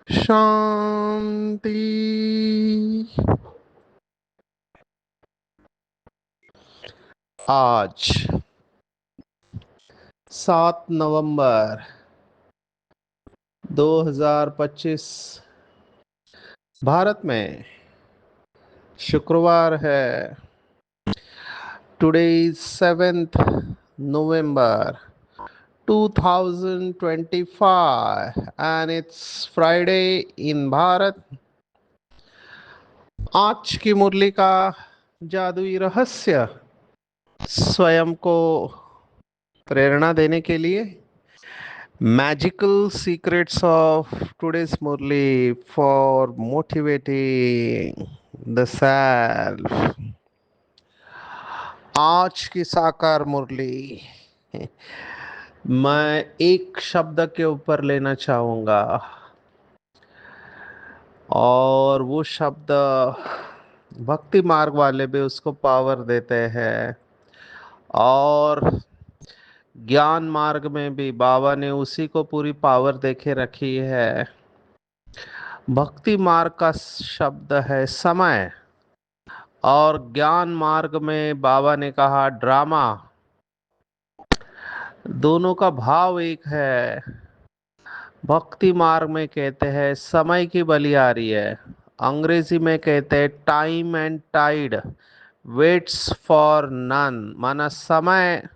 शांति। आज 7 नवंबर 2025 भारत में शुक्रवार है। Today is 7th November 2025 and it's Friday in Bharat. आज की मुरली का जादुई रहस्य स्वयं को प्रेरणा देने के लिए magical secrets of today's Murli for motivating the self. आज की साकार मुरली मैं एक शब्द के ऊपर लेना चाहूँगा और वो शब्द भक्ति मार्ग वाले भी उसको पावर देते हैं और ज्ञान मार्ग में भी बाबा ने उसी को पूरी पावर देके रखी है। भक्ति मार्ग का शब्द है समय और ज्ञान मार्ग में बाबा ने कहा ड्रामा। दोनों का भाव एक है। भक्ति मार्ग में कहते हैं समय की बलि आ रही है, अंग्रेजी में कहते हैं time and tide waits for none, माना समय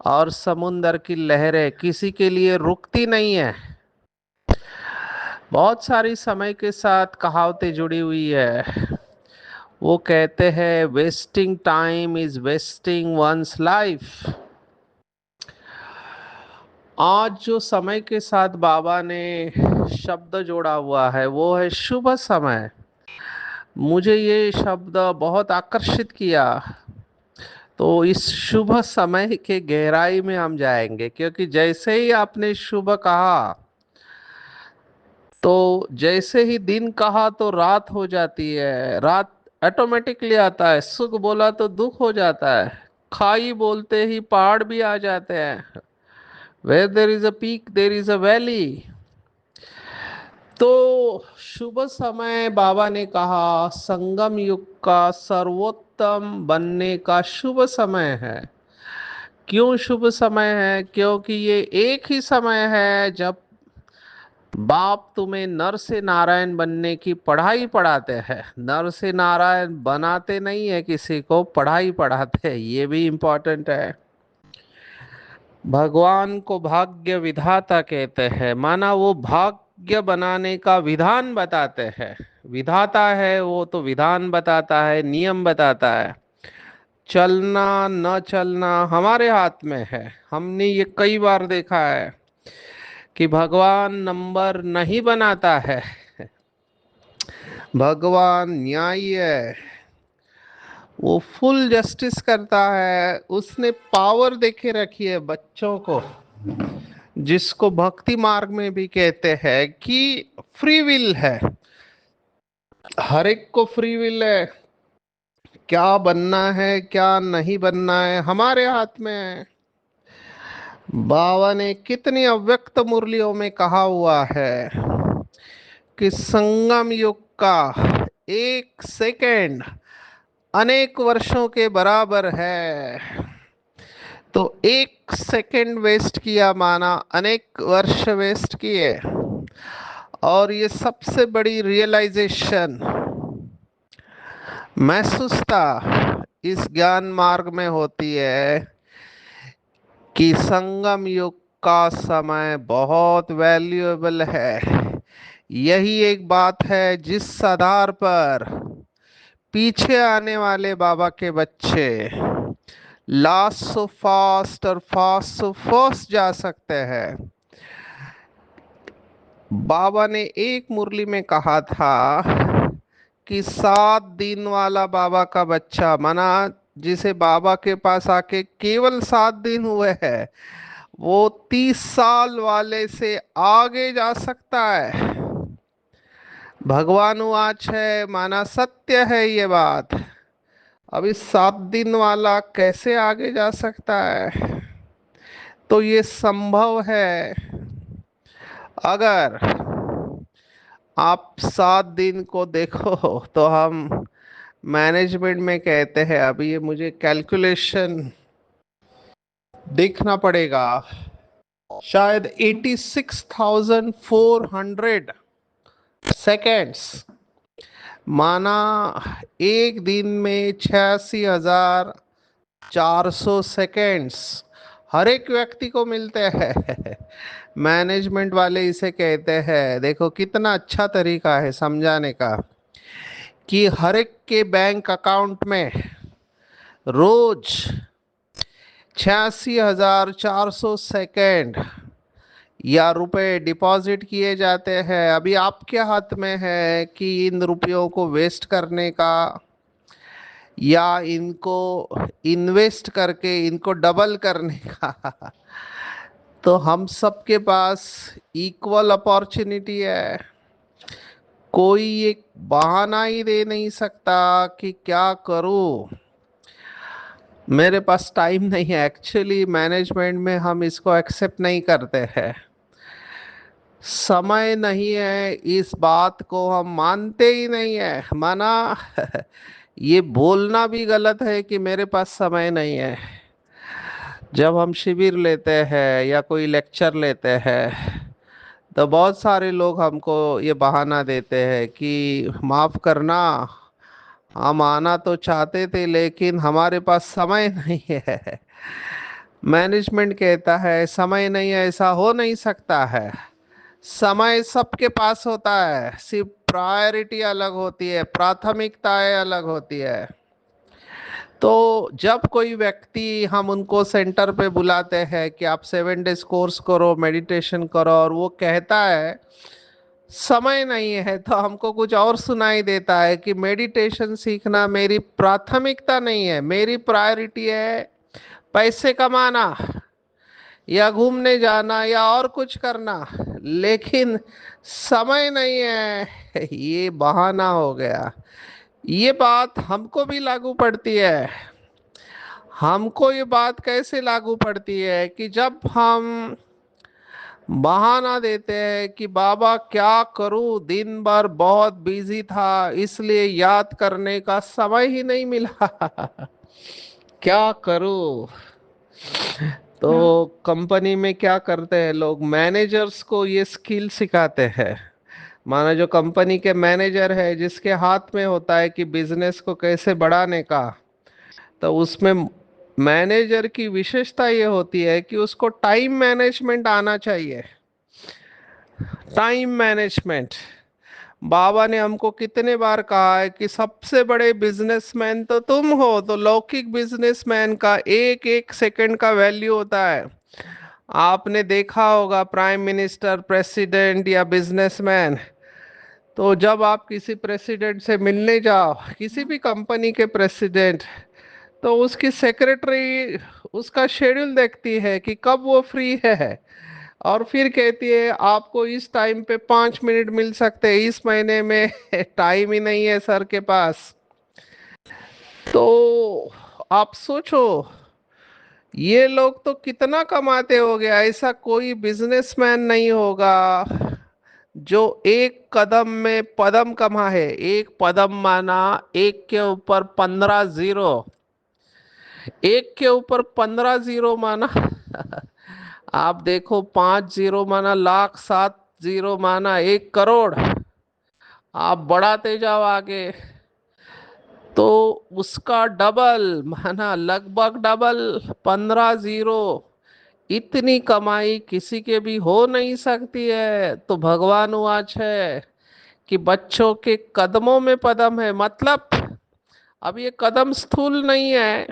और समुंदर की लहरें किसी के लिए रुकती नहीं है। बहुत सारी समय के साथ कहावतें जुड़ी हुई है। वो कहते हैं wasting time is wasting one's life. आज जो समय के साथ बाबा ने शब्द जोड़ा हुआ है वो है शुभ समय। मुझे ये शब्द बहुत आकर्षित किया, तो इस शुभ समय के गहराई में हम जाएंगे, क्योंकि जैसे ही आपने शुभ कहा तो जैसे ही दिन कहा तो रात हो जाती है, रात ऑटोमेटिकली आता है। सुख बोला तो दुख हो जाता है, खाई बोलते ही पहाड़ भी आ जाते हैं। Where there is a peak there is a valley. तो शुभ समय बाबा ने कहा संगम युग का सर्वोत्तम बनने का शुभ समय है। क्यों शुभ समय है? क्योंकि ये एक ही समय है जब बाप तुम्हें नर से नारायण बनने की पढ़ाई पढ़ाते हैं। नर से नारायण बनाते नहीं है किसी को, पढ़ाई पढ़ाते हैं। ये भी इम्पोर्टेंट है। भगवान को भाग्य विधाता कहते हैं, माना वो भाग्य बनाने का विधान बताते हैं। विधाता है वो, तो विधान बताता है, नियम बताता है। चलना न चलना हमारे हाथ में है। हमने ये कई बार देखा है कि भगवान नंबर नहीं बनाता है, भगवान न्यायी है, वो फुल जस्टिस करता है। उसने पावर देके रखी है बच्चों को, जिसको भक्ति मार्ग में भी कहते हैं कि फ्री विल है। हर एक को फ्री विल है, क्या बनना है क्या नहीं बनना है हमारे हाथ में है। बाबा ने कितनी अव्यक्त मुरलियों में कहा हुआ है कि संगम युग का एक सेकेंड अनेक वर्षों के बराबर है। तो एक सेकेंड वेस्ट किया माना अनेक वर्ष वेस्ट किए। और ये सबसे बड़ी रियलाइजेशन महसूसता इस ज्ञान मार्ग में होती है कि संगम युग का समय बहुत वैल्यूएबल है। यही एक बात है जिस आधार पर पीछे आने वाले बाबा के बच्चे लास्ट सो फास्ट और फास्ट सो फर्स्ट जा सकते हैं। बाबा ने एक मुरली में कहा था कि 7 दिन वाला बाबा का बच्चा, माना जिसे बाबा के पास आके केवल 7 दिन हुए हैं, वो 30 साल वाले से आगे जा सकता है। भगवान वाच है, माना सत्य है ये बात। अब इस 7 दिन वाला कैसे आगे जा सकता है? तो ये संभव है अगर आप 7 दिन को देखो। तो हम मैनेजमेंट में कहते हैं, अभी ये मुझे कैलकुलेशन देखना पड़ेगा, शायद 86,400 सेकेंड्स। माना एक दिन में 86,400 सेकेंड्स हर एक व्यक्ति को मिलते हैं। मैनेजमेंट वाले इसे कहते हैं, देखो कितना अच्छा तरीका है समझाने का, कि हर एक के बैंक अकाउंट में रोज 86,400 सेकेंड या रुपए डिपॉजिट किए जाते हैं। अभी आपके हाथ में है कि इन रुपयों को वेस्ट करने का या इनको इन्वेस्ट करके इनको डबल करने का। तो हम सबके पास इक्वल अपॉर्चुनिटी है। कोई एक बहाना ही दे नहीं सकता कि क्या करूं, मेरे पास टाइम नहीं है। एक्चुअली मैनेजमेंट में हम इसको एक्सेप्ट नहीं करते हैं। समय नहीं है, इस बात को हम मानते ही नहीं है। माना ये बोलना भी गलत है कि मेरे पास समय नहीं है। जब हम शिविर लेते हैं या कोई लेक्चर लेते हैं, तो बहुत सारे लोग हमको ये बहाना देते हैं कि माफ करना, हम आना तो चाहते थे लेकिन हमारे पास समय नहीं है। मैनेजमेंट कहता है समय नहीं है, ऐसा हो नहीं सकता है। समय सबके पास होता है, सिर्फ प्रायोरिटी अलग होती है, प्राथमिकताएं अलग होती है। तो जब कोई व्यक्ति, हम उनको सेंटर पे बुलाते हैं कि आप 7 डेज कोर्स करो, मेडिटेशन करो, और वो कहता है समय नहीं है, तो हमको कुछ और सुनाई देता है कि मेडिटेशन सीखना मेरी प्राथमिकता नहीं है, मेरी प्रायोरिटी है पैसे कमाना या घूमने जाना या और कुछ करना, लेकिन समय नहीं है। ये बहाना हो गया। ये बात हमको भी लागू पड़ती है। हमको ये बात कैसे लागू पड़ती है कि जब हम बहाना देते हैं कि बाबा क्या करूं, दिन भर बहुत बिजी था इसलिए याद करने का समय ही नहीं मिला। क्या करूं? तो कंपनी में क्या करते हैं लोग, मैनेजर्स को ये स्किल सिखाते हैं। माना जो कंपनी के मैनेजर है, जिसके हाथ में होता है कि बिजनेस को कैसे बढ़ाने का, तो उसमें मैनेजर की विशेषता ये होती है कि उसको टाइम मैनेजमेंट आना चाहिए। टाइम मैनेजमेंट, बाबा ने हमको कितने बार कहा है कि सबसे बड़े बिजनेसमैन तो तुम हो। तो लौकिक बिजनेसमैन का एक एक सेकंड का वैल्यू होता है। आपने देखा होगा प्राइम मिनिस्टर, प्रेसिडेंट या बिजनेसमैन, तो जब आप किसी प्रेसिडेंट से मिलने जाओ, किसी भी कंपनी के प्रेसिडेंट, तो उसकी सेक्रेटरी उसका शेड्यूल देखती है कि कब वो फ्री है, और फिर कहती है आपको इस टाइम पे 5 मिनट मिल सकते हैं, इस महीने में टाइम ही नहीं है सर के पास। तो आप सोचो, ये लोग तो कितना कमाते होंगे। ऐसा कोई बिजनेसमैन नहीं होगा जो एक कदम में पदम कमा है। एक पदम माना एक के ऊपर 15 जीरो, एक के ऊपर 15 जीरो माना आप देखो, 5 जीरो माना लाख, 7 जीरो माना 1 करोड़। आप बढ़ाते जाओ आगे, तो उसका डबल माना लगभग डबल, 15 जीरो। इतनी कमाई किसी के भी हो नहीं सकती है। तो भगवान वाच है कि बच्चों के कदमों में पदम है। मतलब अब ये कदम स्थूल नहीं है,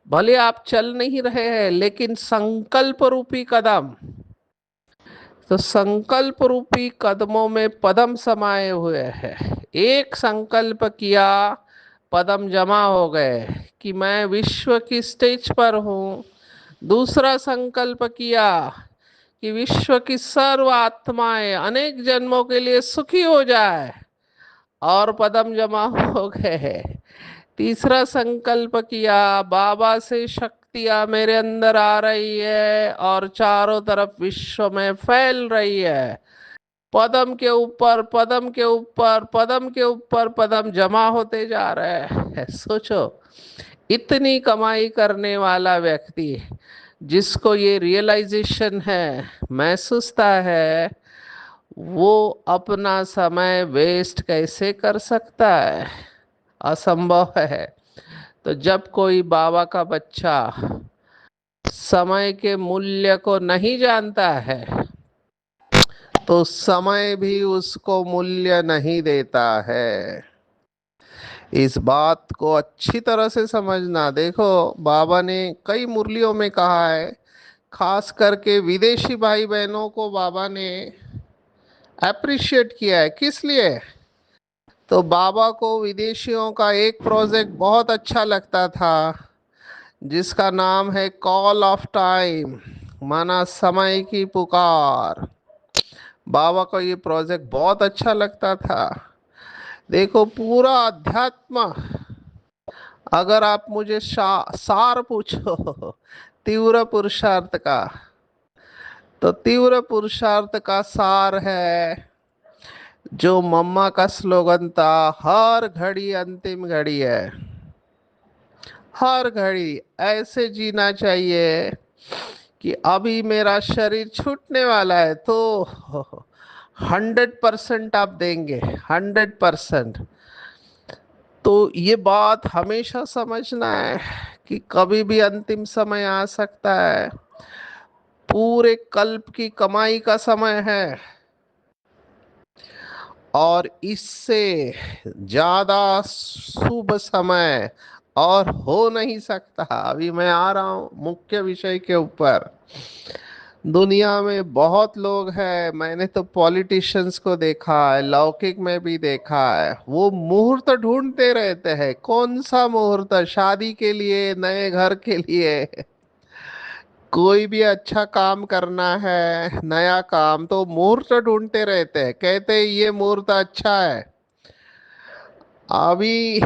भले आप चल नहीं रहे हैं, लेकिन संकल्प रूपी कदम, तो संकल्प रूपी कदमों में पदम समाये हुए हैं। एक संकल्प किया, पदम जमा हो गए कि मैं विश्व की स्टेज पर हूँ। दूसरा संकल्प किया कि विश्व की सर्व आत्माएं अनेक जन्मों के लिए सुखी हो जाए, और पदम जमा हो गए। तीसरा संकल्प किया, बाबा से शक्तियां मेरे अंदर आ रही है और चारों तरफ विश्व में फैल रही है। पदम के ऊपर पदम के ऊपर पदम के ऊपर पदम जमा होते जा रहे हैं। सोचो, इतनी कमाई करने वाला व्यक्ति जिसको ये रियलाइजेशन है, महसूसता है, वो अपना समय वेस्ट कैसे कर सकता है? असंभव है। तो जब कोई बाबा का बच्चा समय के मूल्य को नहीं जानता है, तो समय भी उसको मूल्य नहीं देता है। इस बात को अच्छी तरह से समझना। देखो, बाबा ने कई मुरलियों में कहा है, खास करके विदेशी भाई बहनों को बाबा ने अप्रिशिएट किया है। किस लिए? तो बाबा को विदेशियों का एक प्रोजेक्ट बहुत अच्छा लगता था, जिसका नाम है कॉल ऑफ टाइम, माना समय की पुकार। बाबा को ये प्रोजेक्ट बहुत अच्छा लगता था। देखो, पूरा अध्यात्म, अगर आप मुझे सार पूछो तीव्र पुरुषार्थ का, तो तीव्र पुरुषार्थ का सार है जो मम्मा का स्लोगन था, हर घड़ी अंतिम घड़ी है। हर घड़ी ऐसे जीना चाहिए कि अभी मेरा शरीर छूटने वाला है, तो 100% आप देंगे, 100%। तो ये बात हमेशा समझना है कि कभी भी अंतिम समय आ सकता है। पूरे कल्प की कमाई का समय है, और इससे ज्यादा शुभ समय और हो नहीं सकता। अभी मैं आ रहा हूं मुख्य विषय के ऊपर। दुनिया में बहुत लोग हैं, मैंने तो पॉलिटिशियंस को देखा है, लौकिक में भी देखा है, वो मुहूर्त ढूंढते रहते हैं। कौन सा मुहूर्त? शादी के लिए, नए घर के लिए, कोई भी अच्छा काम करना है, नया काम, तो मुहूर्त ढूंढते रहते हैं। कहते हैं ये मुहूर्त अच्छा है। अभी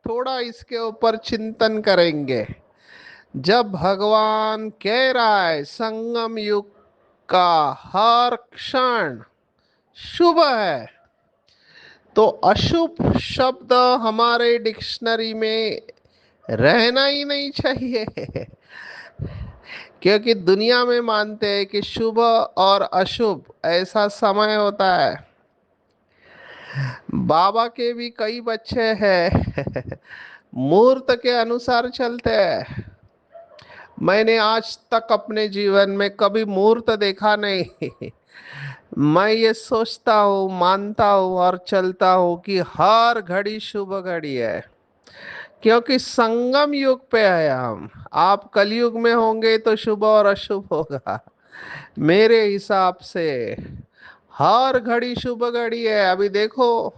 थोड़ा इसके ऊपर चिंतन करेंगे। जब भगवान कह रहा है संगम युग का हर क्षण शुभ है, तो अशुभ शब्द हमारे डिक्शनरी में रहना ही नहीं चाहिए। क्योंकि दुनिया में मानते हैं कि शुभ और अशुभ ऐसा समय होता है। बाबा के भी कई बच्चे हैं मुहूर्त के अनुसार चलते हैं। मैंने आज तक अपने जीवन में कभी मुहूर्त देखा नहीं। मैं ये सोचता हूँ, मानता हूँ और चलता हूँ कि हर घड़ी शुभ घड़ी है, क्योंकि संगम युग पे है हम। आप कलयुग में होंगे तो शुभ और अशुभ होगा। मेरे हिसाब से हर घड़ी शुभ घड़ी है। अभी देखो,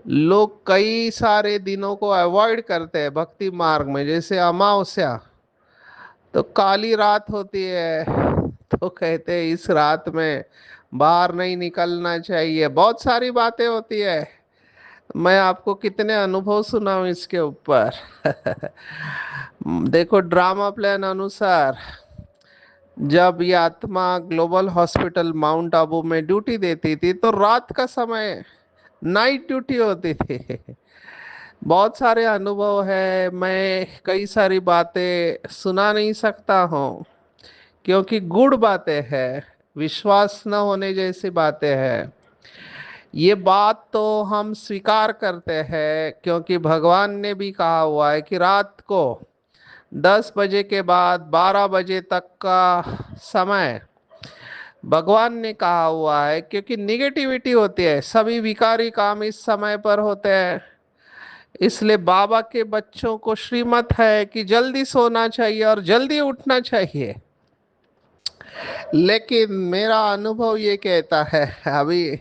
लोग कई सारे दिनों को अवॉइड करते हैं भक्ति मार्ग में, जैसे अमावस्या, तो काली रात होती है, तो कहते हैं इस रात में बाहर नहीं निकलना चाहिए। बहुत सारी बातें होती है। मैं आपको कितने अनुभव सुनाऊं इसके ऊपर। देखो, ड्रामा प्लान अनुसार जब ये आत्मा ग्लोबल हॉस्पिटल माउंट आबू में ड्यूटी देती थी, तो रात का समय नाइट ड्यूटी होती थी। बहुत सारे अनुभव है, मैं कई सारी बातें सुना नहीं सकता हूँ, क्योंकि गुड़ बातें हैं, विश्वास न होने जैसी बातें हैं। ये बात तो हम स्वीकार करते हैं, क्योंकि भगवान ने भी कहा हुआ है कि रात को 10 बजे के बाद 12 बजे तक का समय भगवान ने कहा हुआ है, क्योंकि निगेटिविटी होती है, सभी विकारी काम इस समय पर होते हैं। इसलिए बाबा के बच्चों को श्रीमत है कि जल्दी सोना चाहिए और जल्दी उठना चाहिए। लेकिन मेरा अनुभव ये कहता है, अभी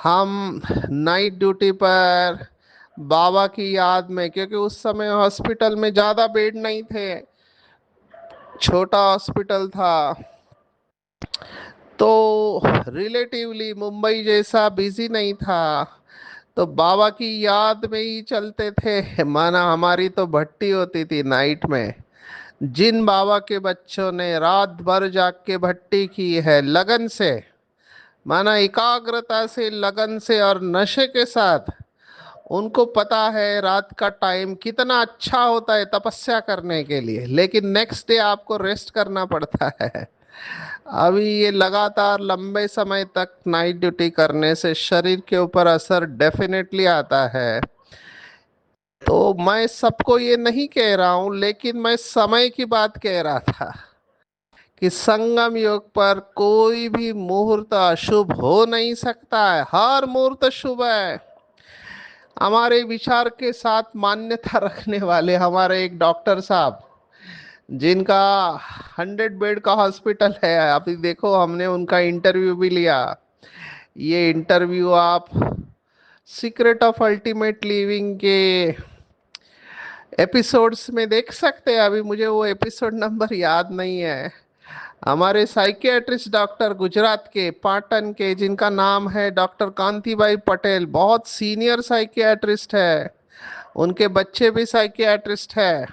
हम नाइट ड्यूटी पर बाबा की याद में, क्योंकि उस समय हॉस्पिटल में ज़्यादा बेड नहीं थे, छोटा हॉस्पिटल था, तो रिलेटिवली मुंबई जैसा बिजी नहीं था, तो बाबा की याद में ही चलते थे। माना हमारी तो भट्टी होती थी नाइट में। जिन बाबा के बच्चों ने रात भर जाग के भट्टी की है लगन से, माना एकाग्रता से, लगन से और नशे के साथ, उनको पता है रात का टाइम कितना अच्छा होता है तपस्या करने के लिए, लेकिन नेक्स्ट डे आपको रेस्ट करना पड़ता है। अभी ये लगातार लंबे समय तक नाइट ड्यूटी करने से शरीर के ऊपर असर डेफिनेटली आता है। तो मैं सबको ये नहीं कह रहा हूं, लेकिन मैं समय की बात कह रहा था कि संगम योग पर कोई भी मुहूर्त अशुभ हो नहीं सकता है, हर मुहूर्त शुभ है। हमारे विचार के साथ मान्यता रखने वाले हमारे एक डॉक्टर साहब, जिनका 100 बेड का हॉस्पिटल है, अभी देखो हमने उनका इंटरव्यू भी लिया। ये इंटरव्यू आप सीक्रेट ऑफ अल्टीमेट लिविंग के एपिसोड्स में देख सकते हैं, अभी मुझे वो एपिसोड नंबर याद नहीं है। हमारे साइकियाट्रिस्ट डॉक्टर गुजरात के पाटन के, जिनका नाम है डॉक्टर कांतिभाई पटेल, बहुत सीनियर साइकियाट्रिस्ट है, उनके बच्चे भी साइकियाट्रिस्ट है।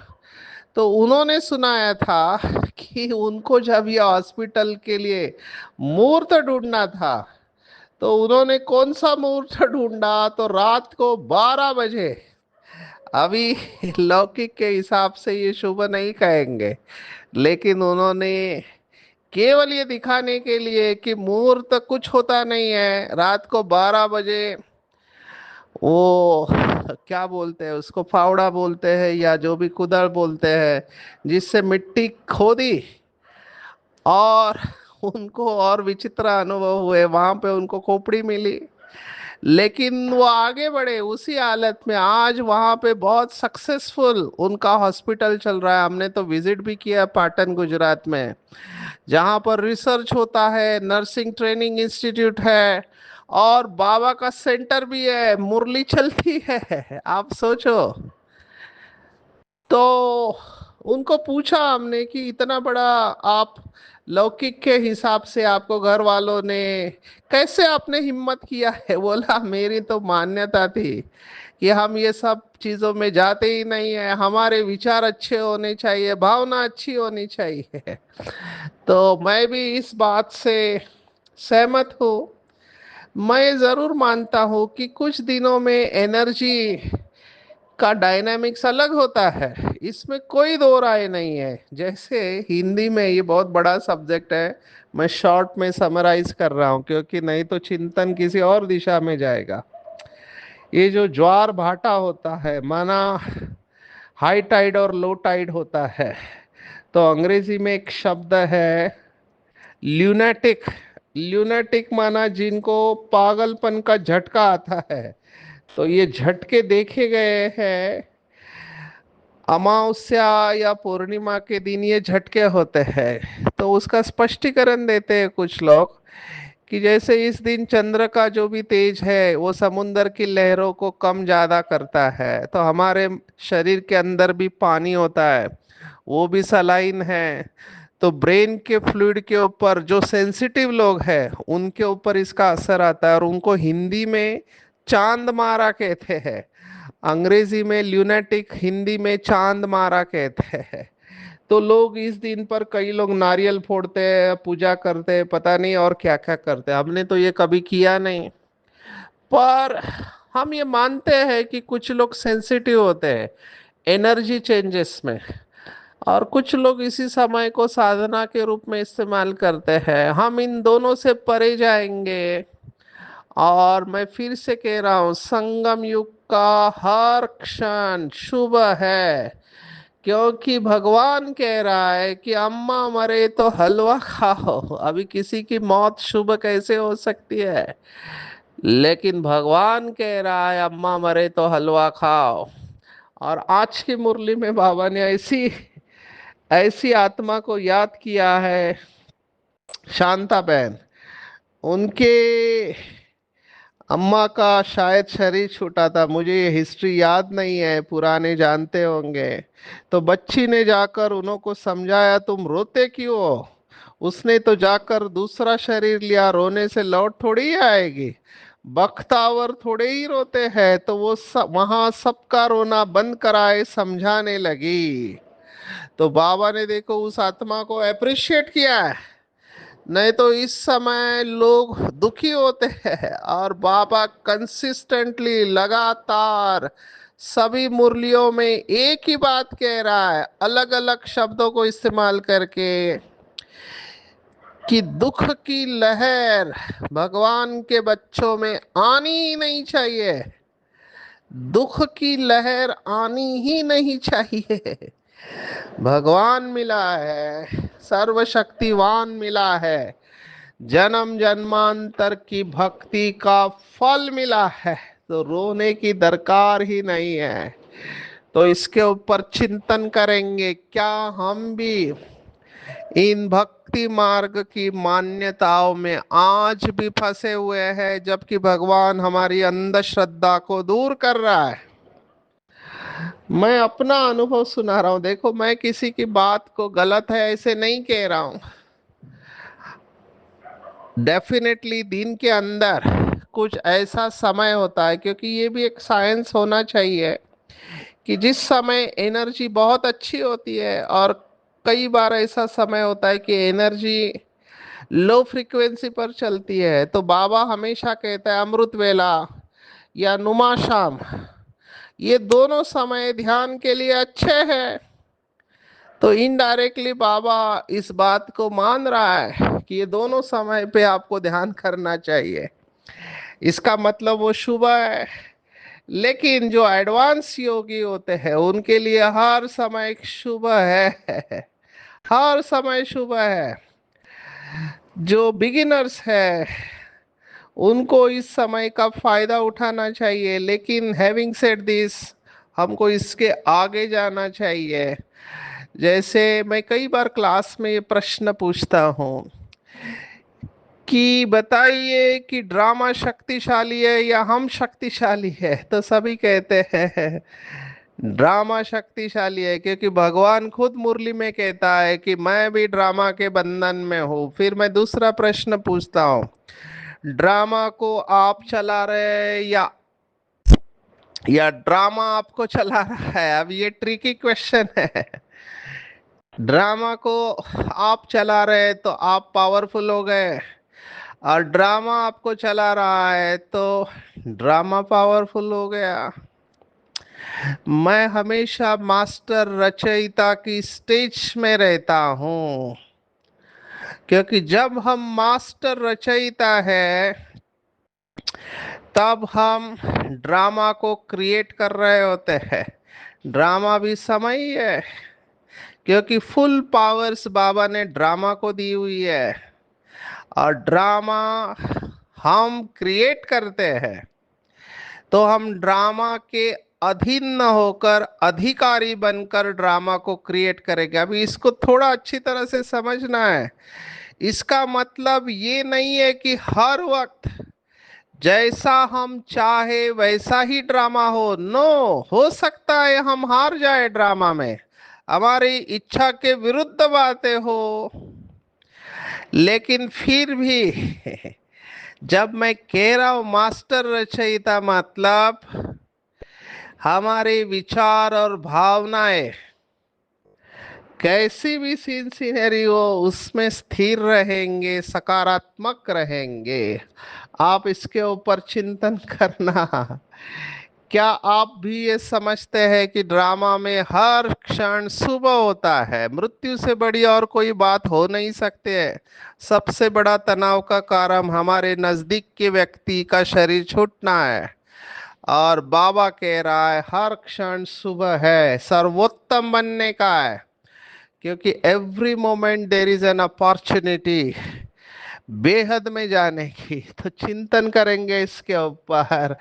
तो उन्होंने सुनाया था कि उनको जब यह हॉस्पिटल के लिए मुहूर्त ढूंढना था, तो उन्होंने कौन सा मुहूर्त ढूंढा, तो रात को 12 बजे। अभी लौकिक के हिसाब से ये शुभ नहीं कहेंगे, लेकिन उन्होंने केवल ये दिखाने के लिए कि मुहूर्त कुछ होता नहीं है, रात को 12 बजे वो क्या बोलते हैं उसको, फावड़ा बोलते हैं या जो भी कुदर बोलते हैं, जिससे मिट्टी खोदी, और उनको और विचित्र अनुभव हुए, वहां पे उनको खोपड़ी मिली। लेकिन वो आगे बढ़े उसी हालत में, आज वहां पे बहुत सक्सेसफुल उनका हॉस्पिटल चल रहा है। हमने तो विजिट भी किया पाटन गुजरात में, जहाँ पर रिसर्च होता है, नर्सिंग ट्रेनिंग इंस्टीट्यूट है, और बाबा का सेंटर भी है, मुरली चलती है, आप सोचो। तो उनको पूछा हमने कि इतना बड़ा आप, लौकिक के हिसाब से आपको घर वालों ने कैसे आपने हिम्मत किया है, बोला मेरी तो मान्यता थी कि हम ये सब चीजों में जाते ही नहीं है, हमारे विचार अच्छे होने चाहिए, भावना अच्छी होनी चाहिए। तो मैं भी इस बात से सहमत हूँ। मैं जरूर मानता हूँ कि कुछ दिनों में एनर्जी का डायनामिक्स अलग होता है, इसमें कोई दो राय नहीं है। जैसे हिंदी में ये बहुत बड़ा सब्जेक्ट है, मैं शॉर्ट में समराइज कर रहा हूँ, क्योंकि नहीं तो चिंतन किसी और दिशा में जाएगा। ये जो ज्वार भाटा होता है, माना हाई टाइड और लो टाइड होता है, तो अंग्रेजी में एक शब्द है ल्यूनेटिक। ल्यूनेटिक माना जिनको पागलपन का झटका आता है। तो ये झटके देखे गए हैं, अमावस्या या पूर्णिमा के दिन ये झटके होते हैं। तो उसका स्पष्टीकरण देते हैं कुछ लोग कि जैसे इस दिन चंद्र का जो भी तेज है वो समुद्र की लहरों को कम ज्यादा करता है, तो हमारे शरीर के अंदर भी पानी होता है, वो भी सलाइन है। तो ब्रेन के फ्लूइड के ऊपर जो सेंसिटिव लोग हैं उनके ऊपर इसका असर आता है, और उनको हिंदी में चांद मारा कहते हैं, अंग्रेजी में ल्यूनेटिक, हिंदी में चांद मारा कहते हैं। तो लोग इस दिन पर कई लोग नारियल फोड़ते हैं, पूजा करते हैं, पता नहीं और क्या क्या करते हैं, हमने तो ये कभी किया नहीं। पर हम ये मानते हैं कि कुछ लोग सेंसिटिव होते हैं एनर्जी चेंजेस में, और कुछ लोग इसी समय को साधना के रूप में इस्तेमाल करते हैं। हम इन दोनों से परे जाएंगे। और मैं फिर से कह रहा हूँ, संगम युग का हर क्षण शुभ है, क्योंकि भगवान कह रहा है कि अम्मा मरे तो हलवा खाओ। अभी किसी की मौत शुभ कैसे हो सकती है, लेकिन भगवान कह रहा है अम्मा मरे तो हलवा खाओ। और आज की मुरली में बाबा ने ऐसी ऐसी आत्मा को याद किया है शांताबेन, उनके अम्मा का शायद शरीर छूटा था, मुझे ये हिस्ट्री याद नहीं है, पुराने जानते होंगे। तो बच्ची ने जाकर उनको समझाया, तुम रोते क्यों हो? उसने तो जाकर दूसरा शरीर लिया, रोने से लौट थोड़ी ही आएगी। बख्तावर थोड़े ही रोते हैं। तो वो वहां सबका रोना बंद कराए समझाने लगी। तो बाबा ने देखो उस आत्मा को अप्रिशिएट किया है। नहीं तो इस समय लोग दुखी होते हैं, और बाबा कंसिस्टेंटली लगातार सभी मुरलियों में एक ही बात कह रहा है, अलग अलग शब्दों को इस्तेमाल करके, कि दुख की लहर भगवान के बच्चों में आनी ही नहीं चाहिए। दुख की लहर आनी ही नहीं चाहिए। भगवान मिला है, सर्वशक्तिवान मिला है, जन्म जन्मांतर की भक्ति का फल मिला है, तो रोने की दरकार ही नहीं है। तो इसके ऊपर चिंतन करेंगे, क्या हम भी इन भक्ति मार्ग की मान्यताओं में आज भी फंसे हुए हैं, जबकि भगवान हमारी अंधश्रद्धा को दूर कर रहा है। मैं अपना अनुभव सुना रहा हूं, देखो मैं किसी की बात को गलत है ऐसे नहीं कह रहा हूं। डेफिनेटली दिन के अंदर कुछ ऐसा समय होता है, क्योंकि ये भी एक साइंस होना चाहिए, कि जिस समय एनर्जी बहुत अच्छी होती है, और कई बार ऐसा समय होता है कि एनर्जी लो फ्रीक्वेंसी पर चलती है। तो बाबा हमेशा कहता है अमृत वेला या नुमा शाम, ये दोनों समय ध्यान के लिए अच्छे हैं। तो इनडायरेक्टली बाबा इस बात को मान रहा है कि ये दोनों समय पे आपको ध्यान करना चाहिए। इसका मतलब वो शुभ है। लेकिन जो एडवांस योगी होते हैं उनके लिए हर समय शुभ है, हर समय शुभ है। जो बिगिनर्स है उनको इस समय का फायदा उठाना चाहिए, लेकिन हैविंग सेड दिस, हमको इसके आगे जाना चाहिए। जैसे मैं कई बार क्लास में ये प्रश्न पूछता हूँ कि बताइए कि ड्रामा शक्तिशाली है या हम शक्तिशाली है, तो सभी कहते हैं ड्रामा शक्तिशाली है, क्योंकि भगवान खुद मुरली में कहता है कि मैं भी ड्रामा के बंधन में हूँ। फिर मैं दूसरा प्रश्न पूछता हूँ, ड्रामा को आप चला रहे हैं या ड्रामा आपको चला रहा है? अब ये ट्रिकी क्वेश्चन है। ड्रामा को आप चला रहे हैं तो आप पावरफुल हो गए, और ड्रामा आपको चला रहा है तो ड्रामा पावरफुल हो गया। मैं हमेशा मास्टर रचयिता की स्टेज में रहता हूँ, क्योंकि जब हम मास्टर रचयिता है तब हम ड्रामा को क्रिएट कर रहे होते हैं। ड्रामा भी समय ही है, क्योंकि फुल पावर्स बाबा ने ड्रामा को दी हुई है, और ड्रामा हम क्रिएट करते हैं। तो हम ड्रामा के अधीन न होकर अधिकारी बनकर ड्रामा को क्रिएट करेंगे। अभी इसको थोड़ा अच्छी तरह से समझना है। इसका मतलब ये नहीं है कि हर वक्त जैसा हम चाहे वैसा ही ड्रामा हो। नो, हो सकता है हम हार जाए ड्रामा में, हमारी इच्छा के विरुद्ध बातें हो, लेकिन फिर भी जब मैं कह रहा हूं मास्टर रचयिता, मतलब हमारे विचार और भावनाएं कैसी भी सीन सीनरी हो उसमें स्थिर रहेंगे, सकारात्मक रहेंगे। आप इसके ऊपर चिंतन करना। क्या आप भी ये समझते हैं कि ड्रामा में हर क्षण शुभ होता है? मृत्यु से बड़ी और कोई बात हो नहीं सकती है। सबसे बड़ा तनाव का कारण हमारे नजदीक के व्यक्ति का शरीर छूटना है, और बाबा कह रहा है हर क्षण शुभ है, सर्वोत्तम बनने का है, क्योंकि every moment there is an opportunity बेहद में जाने की। तो चिंतन करेंगे इसके ऊपर,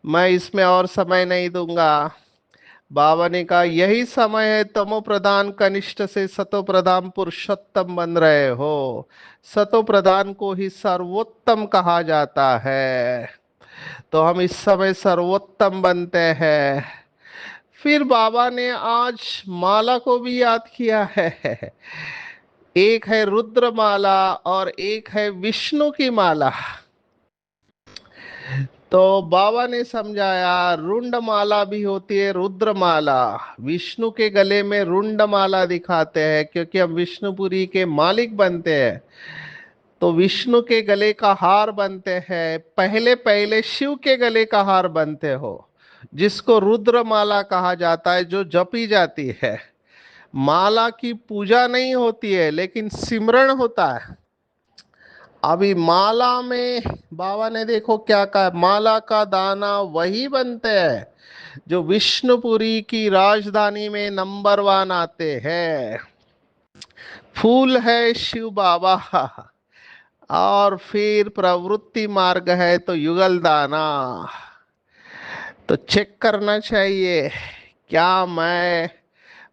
मैं इसमें और समय नहीं दूंगा। बाबा ने कहा यही समय है, तमो प्रधान कनिष्ठ से सतो प्रधान पुरुषोत्तम बन रहे हो। सतो प्रधान को ही सर्वोत्तम कहा जाता है, तो हम इस समय सर्वोत्तम बनते हैं। फिर बाबा ने आज माला को भी याद किया है। एक है रुद्र माला और एक है विष्णु की माला। तो बाबा ने समझाया रुंड माला भी होती है, रुद्र माला। विष्णु के गले में रुंड माला दिखाते हैं क्योंकि हम विष्णुपुरी के मालिक बनते हैं। तो विष्णु के गले का हार बनते हैं, पहले पहले शिव के गले का हार बनते हो, जिसको रुद्र माला कहा जाता है, जो जपी जाती है। माला की पूजा नहीं होती है लेकिन सिमरण होता है। अभी माला में बाबा ने देखो क्या कहा, माला का दाना वही बनते हैं जो विष्णुपुरी की राजधानी में नंबर वन आते हैं। फूल है शिव बाबा, और फिर प्रवृत्ति मार्ग है तो युगल दाना। तो चेक करना चाहिए, क्या मैं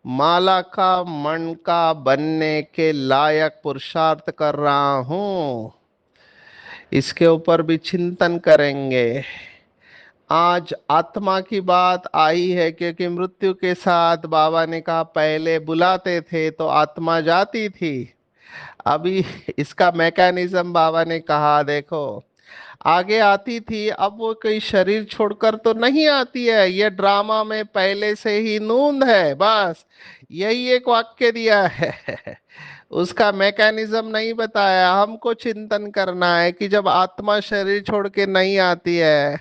माला का मन का बनने के लायक पुरुषार्थ कर रहा हूं? इसके ऊपर भी चिंतन करेंगे। आज आत्मा की बात आई है क्योंकि मृत्यु के साथ बाबा ने कहा पहले बुलाते थे तो आत्मा जाती थी। अभी इसका मैकेनिज्म बाबा ने कहा देखो, आगे आती थी, अब वो कोई शरीर छोड़कर तो नहीं आती है, ये ड्रामा में पहले से ही नूंद है, बस यही एक वाक्य दिया है। उसका मैकेनिज्म नहीं बताया। हमको चिंतन करना है कि जब आत्मा शरीर छोड़ के नहीं आती है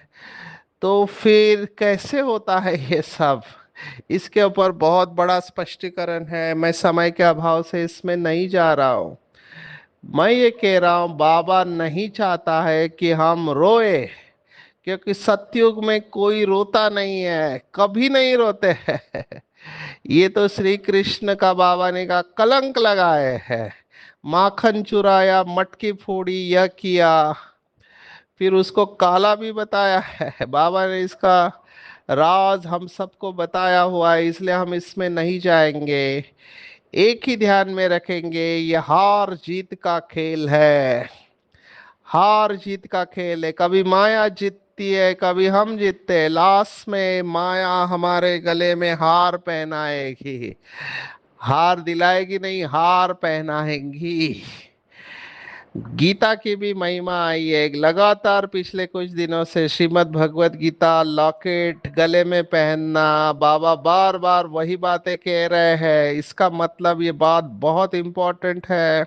तो फिर कैसे होता है ये सब। इसके ऊपर बहुत बड़ा स्पष्टीकरण है, मैं समय के अभाव से इसमें नहीं जा रहा हूं। मैं ये कह रहा हूं बाबा नहीं चाहता है कि हम रोए, क्योंकि सतयुग में कोई रोता नहीं है, कभी नहीं रोते हैं। ये तो श्री कृष्ण का बाबा ने का कलंक लगाए है। माखन चुराया, मटकी फोड़ी, यह किया, फिर उसको काला भी बताया है। बाबा ने इसका राज हम सबको बताया हुआ है, इसलिए हम इसमें नहीं जाएंगे। एक ही ध्यान में रखेंगे, ये हार जीत का खेल है। हार जीत का खेल है, कभी माया जीतती है, कभी हम जीतते हैं। लास्ट में माया हमारे गले में हार पहनाएगी, हार दिलाएगी नहीं, हार पहनाएंगी। गीता की भी महिमा आई है, लगातार पिछले कुछ दिनों से श्रीमद् भगवत गीता लॉकेट गले में पहनना, बाबा बार बार वही बातें कह रहे हैं। इसका मतलब ये बात बहुत इंपॉर्टेंट है।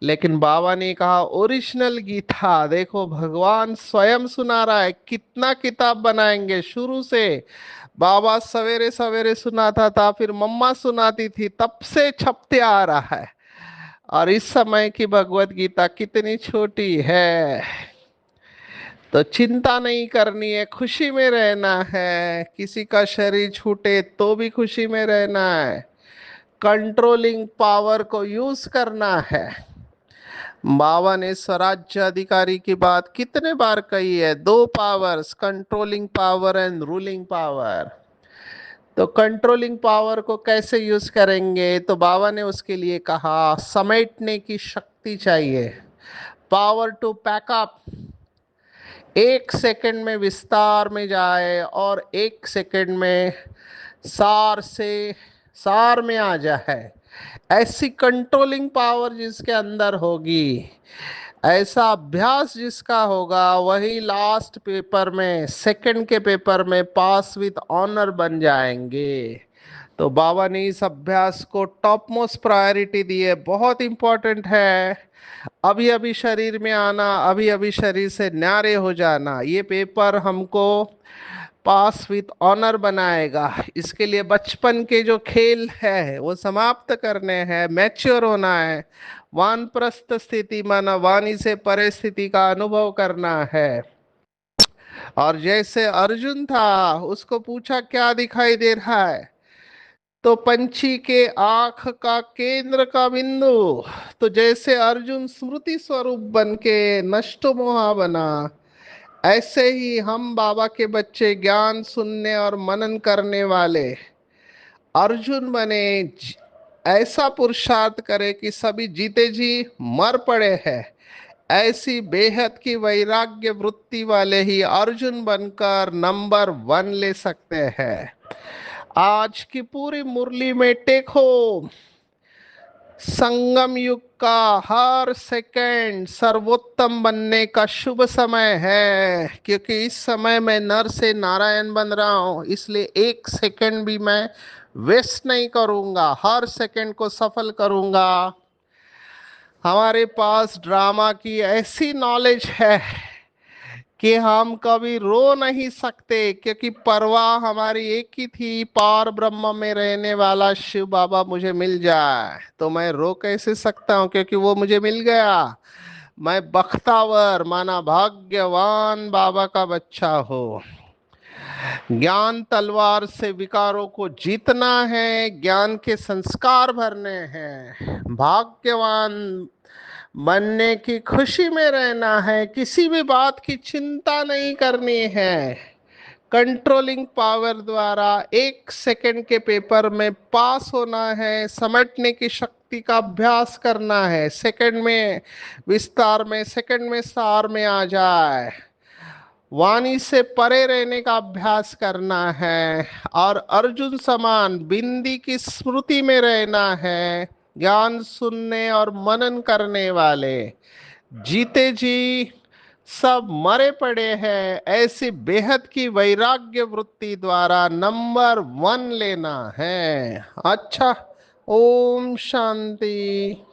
लेकिन बाबा ने कहा ओरिजिनल गीता देखो, भगवान स्वयं सुना रहा है। कितना किताब बनाएंगे, शुरू से बाबा सवेरे सवेरे सुनाता था, फिर मम्मा सुनाती थी, तब से छपते आ रहा है। और इस समय की भगवत गीता कितनी छोटी है। तो चिंता नहीं करनी है, खुशी में रहना है। किसी का शरीर छूटे तो भी खुशी में रहना है। कंट्रोलिंग पावर को यूज करना है। बाबा ने स्वराज्य अधिकारी की बात कितने बार कही है, दो powers, controlling power and ruling power. तो कंट्रोलिंग पावर को कैसे यूज करेंगे, तो बाबा ने उसके लिए कहा समेटने की शक्ति चाहिए, पावर टू पैकअप। एक सेकंड में विस्तार में जाए और एक सेकंड में सार से सार में आ जाए। ऐसी कंट्रोलिंग पावर जिसके अंदर होगी, ऐसा अभ्यास जिसका होगा, वही लास्ट पेपर में, सेकंड के पेपर में पास विद ऑनर बन जाएंगे। तो बाबा ने इस अभ्यास को टॉप मोस्ट प्रायोरिटी दी है, बहुत इंपॉर्टेंट है। अभी अभी शरीर में आना, अभी अभी शरीर से न्यारे हो जाना, ये पेपर हमको पास विथ ऑनर बनाएगा। इसके लिए बचपन के जो खेल है वो समाप्त करने हैं, मैच्योर होना है, वानप्रस्थ स्थिति माना वाणी से परे स्थिति का अनुभव करना है। और जैसे अर्जुन था, उसको पूछा क्या दिखाई दे रहा है, तो पंछी के आंख का केंद्र का बिंदु। तो जैसे अर्जुन स्मृति स्वरूप बन के नष्ट मोहा बना, ऐसे ही हम बाबा के बच्चे ज्ञान सुनने और मनन करने वाले अर्जुन बने, ऐसा पुरुषार्थ करे कि सभी जीते जी मर पड़े हैं। ऐसी बेहद की वैराग्य वृत्ति वाले ही अर्जुन बनकर नंबर 1 ले सकते हैं। आज की पूरी मुरली में टेको, संगम युग का हर सेकंड सर्वोत्तम बनने का शुभ समय है, क्योंकि इस समय मैं नर से नारायण बन रहा हूं, इसलिए एक सेकंड भी मैं वेस्ट नहीं करूंगा, हर सेकंड को सफल करूंगा। हमारे पास ड्रामा की ऐसी नॉलेज है कि हम कभी रो नहीं सकते, क्योंकि परवाह हमारी एक ही थी, पार ब्रह्म में रहने वाला शिव बाबा मुझे मिल जाए। तो मैं रो कैसे सकता हूँ, क्योंकि वो मुझे मिल गया। मैं बख्तावर माना भाग्यवान बाबा का बच्चा हूँ। ज्ञान तलवार से विकारों को जीतना है, ज्ञान के संस्कार भरने हैं, भाग्यवान बनने की खुशी में रहना है, किसी भी बात की चिंता नहीं करनी है। कंट्रोलिंग पावर द्वारा एक सेकंड के पेपर में पास होना है, समझने की शक्ति का अभ्यास करना है, सेकंड में विस्तार में, सेकंड में सार में आ जाए, वाणी से परे रहने का अभ्यास करना है, और अर्जुन समान बिंदी की स्मृति में रहना है। ज्ञान सुनने और मनन करने वाले जीते जी सब मरे पड़े हैं, ऐसी बेहद की वैराग्य वृत्ति द्वारा नंबर 1 लेना है। अच्छा, ओम शांति।